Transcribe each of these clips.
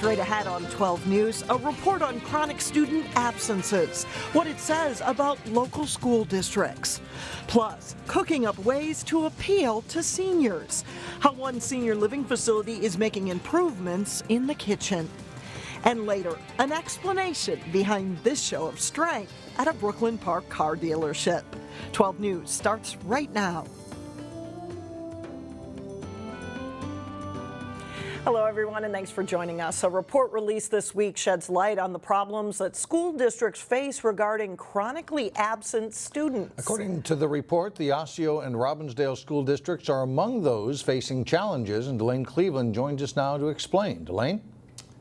Straight ahead on 12 News, a report on chronic student absences, what it says about local school districts. Plus, cooking up ways to appeal to seniors, how one senior living facility is making improvements in the kitchen. And later, an explanation behind this show of strength at a Brooklyn Park car dealership. 12 News starts right now. Hello, everyone, and thanks for joining us. A report released this week sheds light on the problems that school districts face regarding chronically absent students. According to the report, the Osseo and Robbinsdale school districts are among those facing challenges, and Delane Cleveland joins us now to explain. Delane?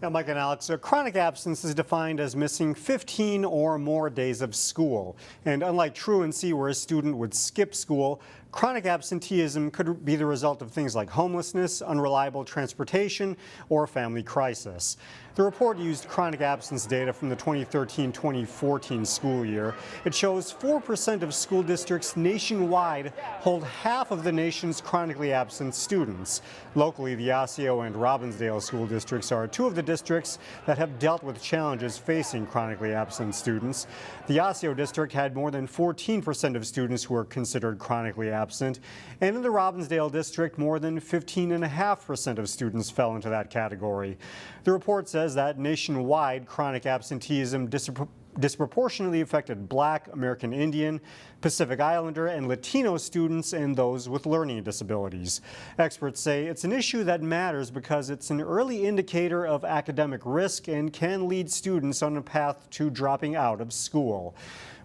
Yeah, Mike and Alex, a chronic absence is defined as missing 15 or more days of school. And unlike truancy, where a student would skip school, chronic absenteeism could be the result of things like homelessness, unreliable transportation, or a family crisis. The report used chronic absence data from the 2013-2014 school year. It shows 4% of school districts nationwide hold half of the nation's chronically absent students. Locally, the Osseo and Robbinsdale school districts are two of the districts that have dealt with challenges facing chronically absent students. The Osseo district had more than 14% of students who were considered chronically absent, and in the Robbinsdale district, more than 15.5% of students fell into that category. The report says that nationwide chronic absenteeism disproportionately affected Black, American Indian, Pacific Islander, and Latino students and those with learning disabilities. Experts say it's an issue that matters because it's an early indicator of academic risk and can lead students on a path to dropping out of school.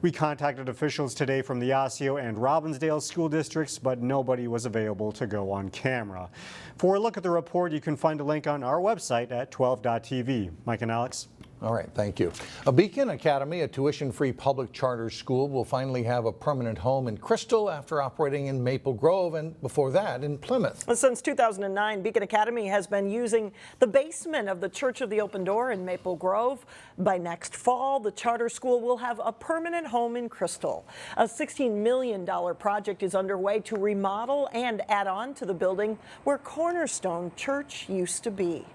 We contacted officials today from the Osseo and Robbinsdale school districts, but nobody was available to go on camera. For a look at the report, you can find a link on our website at 12.tv. Mike and Alex. All right, thank you. A Beacon Academy, a tuition-free public charter school, will finally have a permanent home in Crystal after operating in Maple Grove and before that in Plymouth. Since 2009, Beacon Academy has been using the basement of the Church of the Open Door in Maple Grove. By next fall, the charter school will have a permanent home in Crystal. A $16 million project is underway to remodel and add on to the building where Cornerstone Church used to be.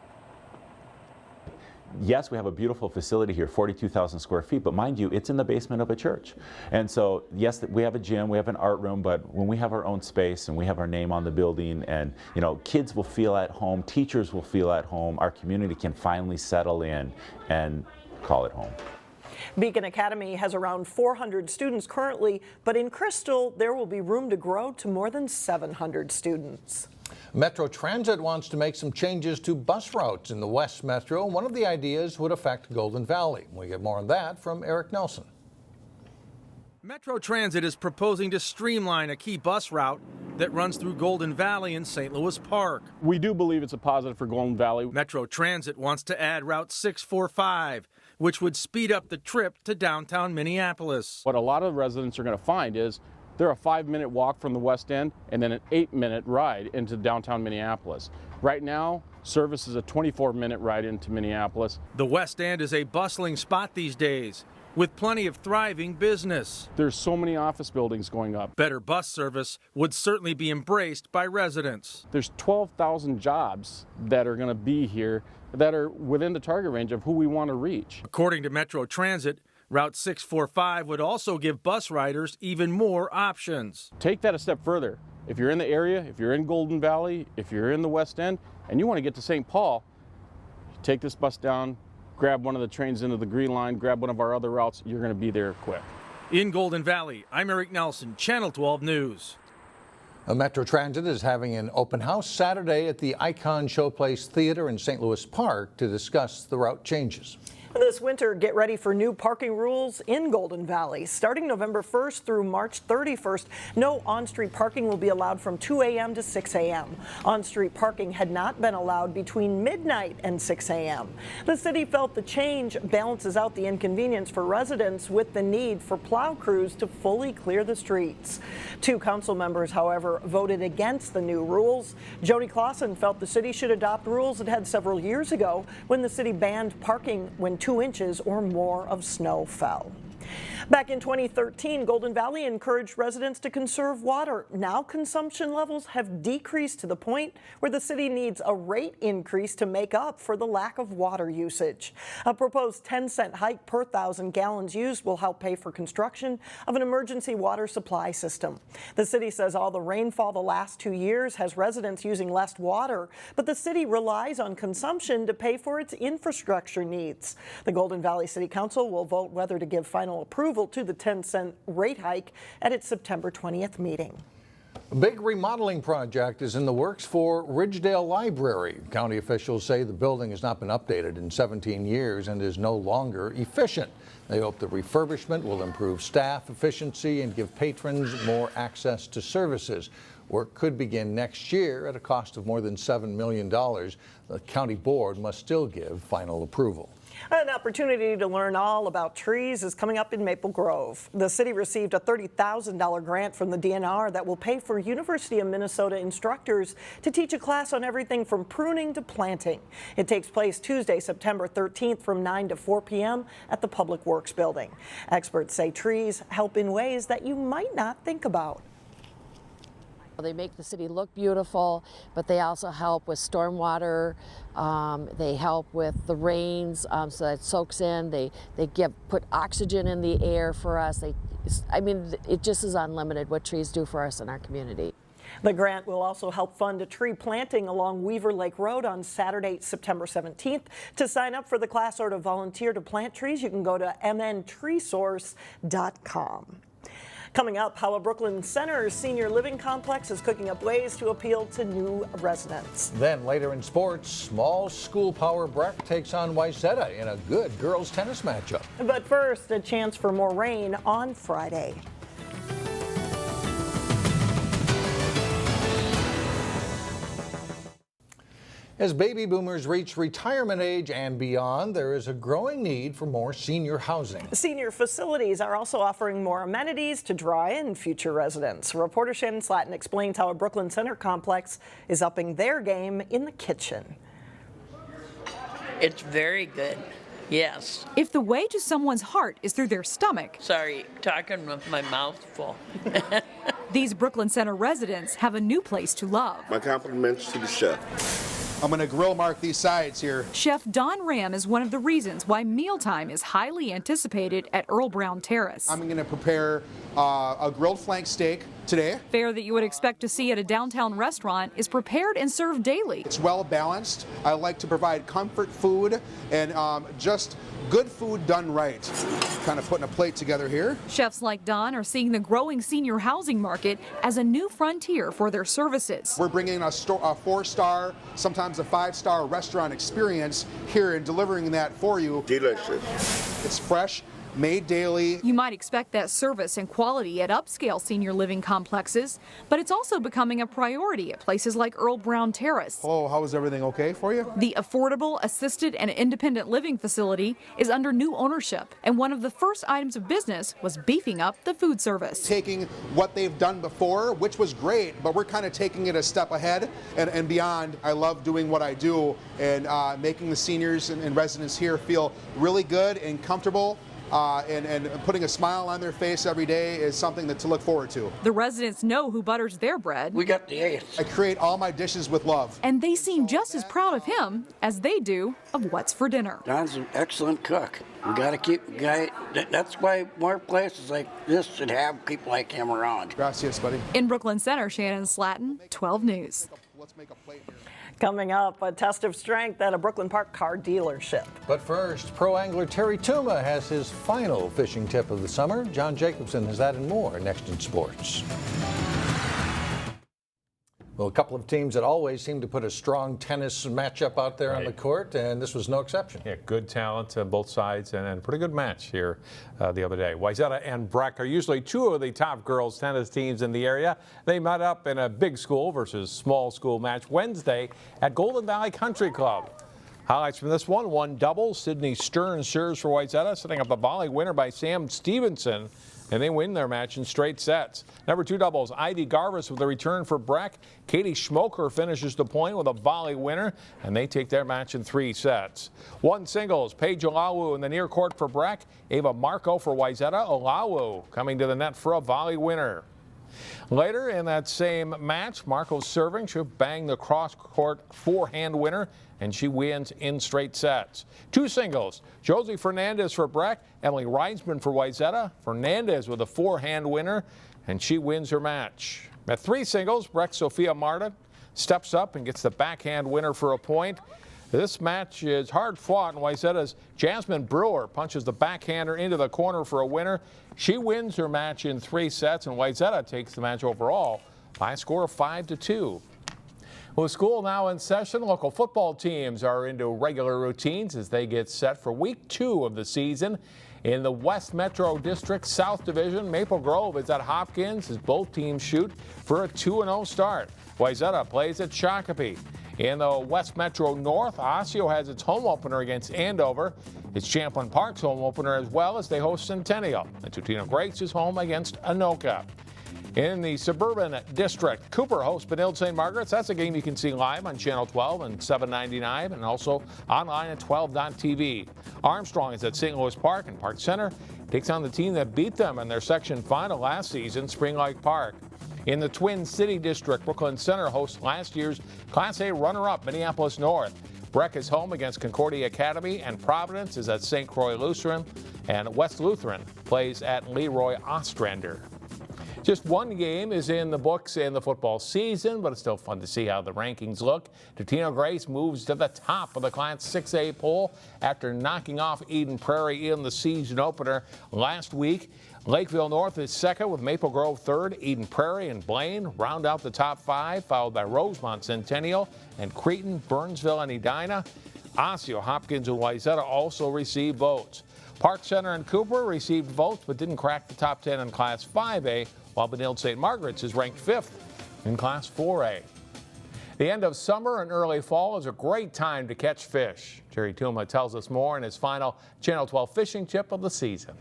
Yes, we have a beautiful facility here, 42,000 square feet, but mind you, it's in the basement of a church. And so, yes, we have a gym, we have an art room, but when we have our own space and we have our name on the building and, you know, kids will feel at home, teachers will feel at home, our community can finally settle in and call it home. Beacon Academy has around 400 students currently, but in Crystal, there will be room to grow to more than 700 students. Metro Transit wants to make some changes to bus routes in the West Metro. One of the ideas would affect Golden Valley. We get more on that from Eric Nelson. Metro Transit is proposing to streamline a key bus route that runs through Golden Valley and St. Louis Park. We do believe it's a positive for Golden Valley. Metro Transit wants to add Route 645, which would speed up the trip to downtown Minneapolis. What a lot of residents are going to find is they're a 5-minute walk from the West End and then an 8-minute ride into downtown Minneapolis. Right now, service is a 24-minute ride into Minneapolis. The West End is a bustling spot these days, with plenty of thriving business. There's so many office buildings going up. Better bus service would certainly be embraced by residents. There's 12,000 jobs that are going to be here that are within the target range of who we want to reach. According to Metro Transit, Route 645 would also give bus riders even more options. Take that a step further. If you're in the area, if you're in Golden Valley, if you're in the West End, and you want to get to St. Paul, take this bus down, grab one of the trains into the Green Line, grab one of our other routes, you're going to be there quick. In Golden Valley, I'm Eric Nelson, Channel 12 News. Metro Transit is having an open house Saturday at the Icon Showplace Theater in St. Louis Park to discuss the route changes. This winter, get ready for new parking rules in Golden Valley. Starting November 1st through March 31st, no on-street parking will be allowed from 2 a.m. to 6 a.m. On-street parking had not been allowed between midnight and 6 a.m. The city felt the change balances out the inconvenience for residents with the need for plow crews to fully clear the streets. 2 council members, however, voted against the new rules. Jody Clausen felt the city should adopt rules it had several years ago when the city banned parking when 2 inches or more of snow fell. Back in 2013, Golden Valley encouraged residents to conserve water. Now consumption levels have decreased to the point where the city needs a rate increase to make up for the lack of water usage. A proposed 10-cent hike per 1,000 gallons used will help pay for construction of an emergency water supply system. The city says all the rainfall the last 2 years has residents using less water, but the city relies on consumption to pay for its infrastructure needs. The Golden Valley City Council will vote whether to give final approval to the 10-cent rate hike at its September 20th meeting. A big remodeling project is in the works for Ridgedale Library. County officials say the building has not been updated in 17 years and is no longer efficient. They hope the refurbishment will improve staff efficiency and give patrons more access to services. Work could begin next year at a cost of more than $7 million. The county board must still give final approval. An opportunity to learn all about trees is coming up in Maple Grove. The city received a $30,000 grant from the DNR that will pay for University of Minnesota instructors to teach a class on everything from pruning to planting. It takes place Tuesday, September 13th from 9 to 4 p.m. at the Public Works Building. Experts say trees help in ways that you might not think about. They make the city look beautiful, but they also help with stormwater. They help with the rains, so that it soaks in. They put oxygen in the air for us. It just is unlimited what trees do for us in our community. The grant will also help fund a tree planting along Weaver Lake Road on Saturday, September 17th. To sign up for the class or to volunteer to plant trees, you can go to mntreesource.com. Coming up, how a Brooklyn Center's senior living complex is cooking up ways to appeal to new residents. Then later in sports, small school power Breck takes on Wayzata in a good girls tennis matchup. But first, a chance for more rain on Friday. As baby boomers reach retirement age and beyond, there is a growing need for more senior housing. Senior facilities are also offering more amenities to draw in future residents. Reporter Shannon Slatton explains how a Brooklyn Center complex is upping their game in the kitchen. It's very good, yes. If the way to someone's heart is through their stomach. Sorry, talking with my mouth full. These Brooklyn Center residents have a new place to love. My compliments to the chef. I'm going to grill mark these sides here. Chef Don Ram is one of the reasons why mealtime is highly anticipated at Earle Terrace. I'm going to prepare a grilled flank steak today. Fare that you would expect to see at a downtown restaurant is prepared and served daily. It's well balanced. I like to provide comfort food and just good food done right. Kind of putting a plate together here. Chefs like Don are seeing the growing senior housing market as a new frontier for their services. We're bringing a 4-star, sometimes a 5-star restaurant experience here and delivering that for you. Delicious. It's fresh, made daily. You might expect that service and quality at upscale senior living complexes, but it's also becoming a priority at places like Earle Terrace. Hello, how is everything okay for you? The affordable, assisted, and independent living facility is under new ownership, and one of the first items of business was beefing up the food service. Taking what they've done before, which was great, but we're kind of taking it a step ahead and beyond. I love doing what I do and making the seniors and residents here feel really good and comfortable. And putting a smile on their face every day is something to look forward to. The residents know who butters their bread. We got the ace. I create all my dishes with love. And they seem just as proud of him as they do of what's for dinner. Don's an excellent cook. We got to keep the guy. That's why more places like this should have people like him around. Gracias, buddy. In Brooklyn Center, Shannon Slatton, 12 News. Let's make a plate here. Coming up, a test of strength at a Brooklyn Park car dealership. But first, pro angler Terry Tuma has his final fishing tip of the summer. John Jacobson has that and more next in sports. Well, a couple of teams that always seem to put a strong tennis matchup out there on the court, and this was no exception. Yeah, good talent on both sides, and a pretty good match here the other day. Wayzata and Breck are usually two of the top girls tennis teams in the area. They met up in a big school versus small school match Wednesday at Golden Valley Country Club. Highlights from this one double. Sydney Stern serves for Wayzata, setting up a volley winner by Sam Stevenson. and they win their match in straight sets. Number 2 doubles, Ivy Garvis with a return for Breck. Katie Schmoker finishes the point with a volley winner, and they take their match in 3 sets. 1 singles, Paige Olawu in the near court for Breck. Ava Marco for Wayzata. Olawu coming to the net for a volley winner. Later in that same match, Marco's serving. She'll bang the cross-court forehand winner, and she wins in straight sets. 2 singles, Josie Fernandez for Breck, Emily Reisman for Wayzata. Fernandez with a forehand winner, and she wins her match. At 3 singles, Breck's Sophia Marta steps up and gets the backhand winner for a point. This match is hard fought, and Wayzata's Jasmine Brewer punches the backhander into the corner for a winner. She wins her match in 3 sets, and Wayzata takes the match overall by a score of 5-2. With school now in session, local football teams are into regular routines as they get set for week 2 of the season. In the West Metro District South Division, Maple Grove is at Hopkins as both teams shoot for a 2-0 start. Wayzata plays at Shakopee. In the West Metro North, Osseo has its home opener against Andover. It's Champlain Park's home opener as well as they host Centennial. And Tutino Grace is home against Anoka. In the Suburban District, Cooper hosts Benilde St. Margaret's. That's a game you can see live on Channel 12 and 799 and also online at 12.tv. Armstrong is at St. Louis Park, and Park Center takes on the team that beat them in their section final last season, Spring Lake Park. In the Twin City District, Brooklyn Center hosts last year's Class A runner-up Minneapolis North. Breck is home against Concordia Academy, and Providence is at St. Croix Lutheran, and West Lutheran plays at Leroy Ostrander. Just 1 game is in the books in the football season, but it's still fun to see how the rankings look. Tutino Grace moves to the top of the Class 6A poll after knocking off Eden Prairie in the season opener last week. Lakeville North is second with Maple Grove third. Eden Prairie and Blaine round out the top 5, followed by Rosemont, Centennial, and Cretin, Burnsville, and Edina. Osseo, Hopkins, and Wayzata also received votes. Park Center and Cooper received votes but didn't crack the top 10 in Class 5A, while Benilde St. Margaret's is ranked 5th in Class 4A. The end of summer and early fall is a great time to catch fish. Jerry Tuma tells us more in his final Channel 12 fishing tip of the season.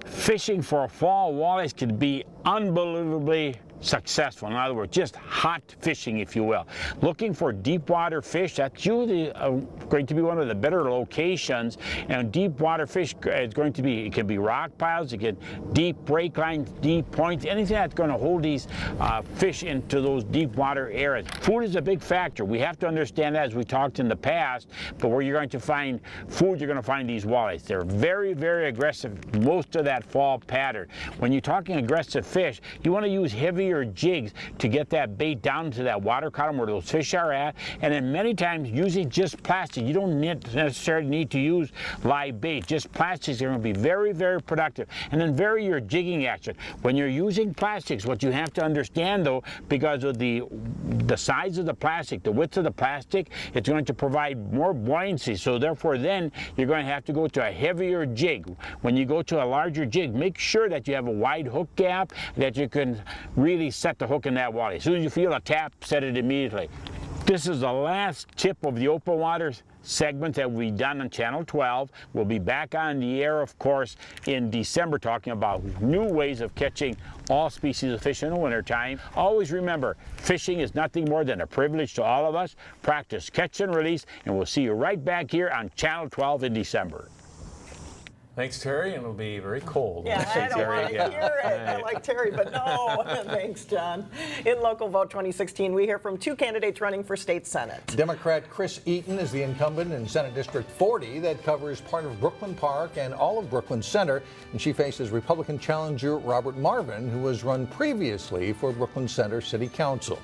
Fishing for fall walleyes can be unbelievably successful. In other words, just hot fishing, if you will. Looking for deep water fish, that's usually going to be one of the better locations. And deep water fish is going to be, it can be rock piles, it can deep break lines, deep points, anything that's going to hold these fish into those deep water areas. Food is a big factor. We have to understand that, as we talked in the past, but where you're going to find food, you're going to find these walleyes. They're very, very aggressive most of that fall pattern. When you're talking aggressive fish, you want to use heavier jigs to get that bait down to that water column where those fish are at, and then many times using just plastic. You don't necessarily need to use live bait. Just plastics are going to be very, very productive. And then vary your jigging action. When you're using plastics, what you have to understand though, because of the size of the plastic, the width of the plastic, it's going to provide more buoyancy. So therefore then you're going to have to go to a heavier jig. When you go to a larger jig, make sure that you have a wide hook gap, that you can really set the hook in that walleye. As soon as you feel a tap, set it immediately. This is the last tip of the open water segment that we've done on Channel 12. We'll be back on the air, of course, in December, talking about new ways of catching all species of fish in the wintertime. Always remember, fishing is nothing more than a privilege to all of us. Practice catch and release, and we'll see you right back here on Channel 12 in December. Thanks, Terry, and it'll be very cold. Yeah, I don't want to hear it. I like Terry, but no. Thanks, John. In Local Vote 2016, we hear from 2 candidates running for state Senate. Democrat Chris Eaton is the incumbent in Senate District 40 that covers part of Brooklyn Park and all of Brooklyn Center, and she faces Republican challenger Robert Marvin, who has run previously for Brooklyn Center City Council.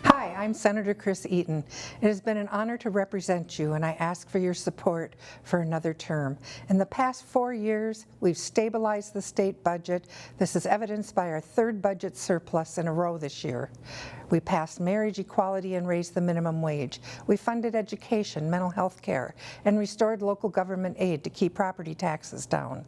Hi, I'm Senator Chris Eaton. It has been an honor to represent you, and I ask for your support for another term. In the past 4 years, we've stabilized the state budget. This is evidenced by our 3rd budget surplus in a row this year. We passed marriage equality and raised the minimum wage. We funded education, mental health care, and restored local government aid to keep property taxes down.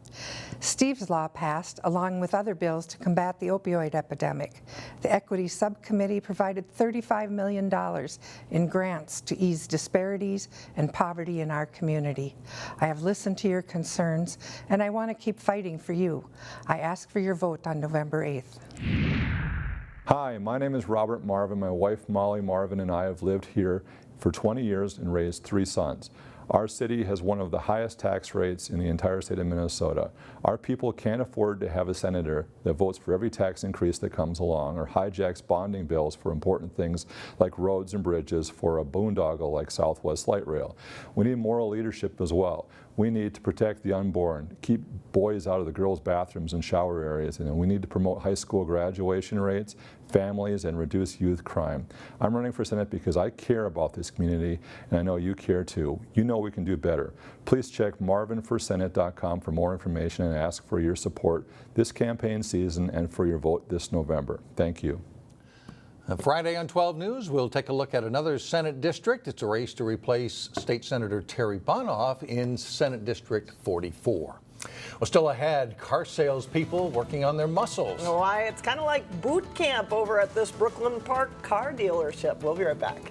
Steve's Law passed, along with other bills, to combat the opioid epidemic. The Equity Subcommittee provided $35 million million in grants to ease disparities and poverty in our community. I have listened to your concerns, and I want to keep fighting for you. I ask for your vote on November 8th. Hi, my name is Robert Marvin. My wife Molly Marvin and I have lived here for 20 years and raised 3 sons. Our city has one of the highest tax rates in the entire state of Minnesota. Our people can't afford to have a senator that votes for every tax increase that comes along or hijacks bonding bills for important things like roads and bridges for a boondoggle like Southwest Light Rail. We need moral leadership as well. We need to protect the unborn, keep boys out of the girls' bathrooms and shower areas, and we need to promote high school graduation rates, families, and reduce youth crime. I'm running for Senate because I care about this community, and I know you care too. You know we can do better. Please check marvinforsenate.com for more information and ask for your support this campaign season and for your vote this November. Thank you. Friday on 12 News, we'll take a look at another Senate district. It's a race to replace State Senator Terry Bonoff in Senate District 44. Well, still ahead, car salespeople working on their muscles. Why, it's kind of like boot camp over at this Brooklyn Park car dealership. We'll be right back.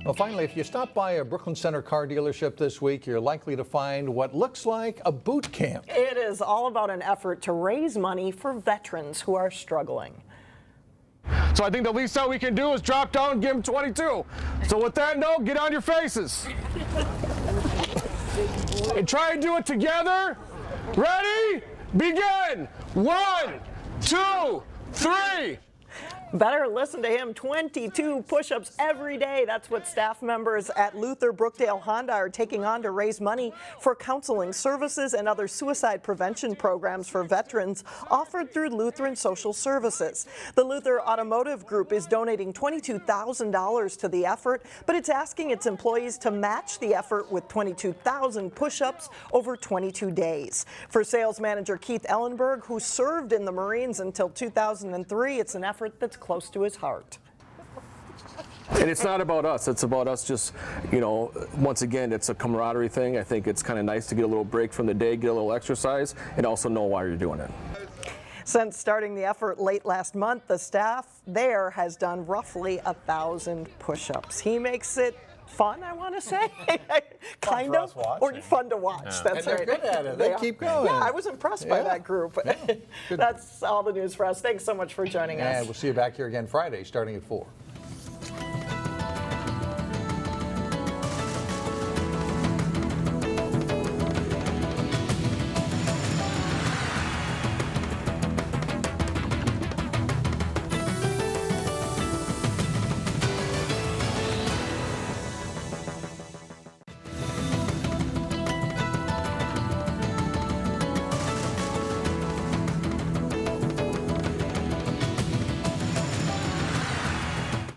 Well, finally, if you stop by a Brooklyn Center car dealership this week, you're likely to find what looks like a boot camp. It is all about an effort to raise money for veterans who are struggling. So I think the least that we can do is drop down and give them 22. So with that note, get on your faces. And try and do it together. Ready? Begin. 1, 2, 3. Better listen to him. 22 push-ups every day. That's what staff members at Luther Brookdale Honda are taking on to raise money for counseling services and other suicide prevention programs for veterans offered through Lutheran Social Services. The Luther Automotive Group is donating $22,000 to the effort, but it's asking its employees to match the effort with 22,000 push-ups over 22 days. For sales manager Keith Ellenberg, who served in the Marines until 2003, it's an effort that's close to his heart. And it's not about us. It's about us just, once again, it's a camaraderie thing. I think it's kind of nice to get a little break from the day, get a little exercise, and also know why you're doing it. Since starting the effort late last month, the staff there has done roughly 1,000 push-ups. He makes it fun, I want to say. Kind of. Or fun to watch. Yeah. That's and right. They're good at it. They keep going. Yeah, I was impressed by that group. Yeah. That's all the news for us. Thanks so much for joining us. And we'll see you back here again Friday starting at 4.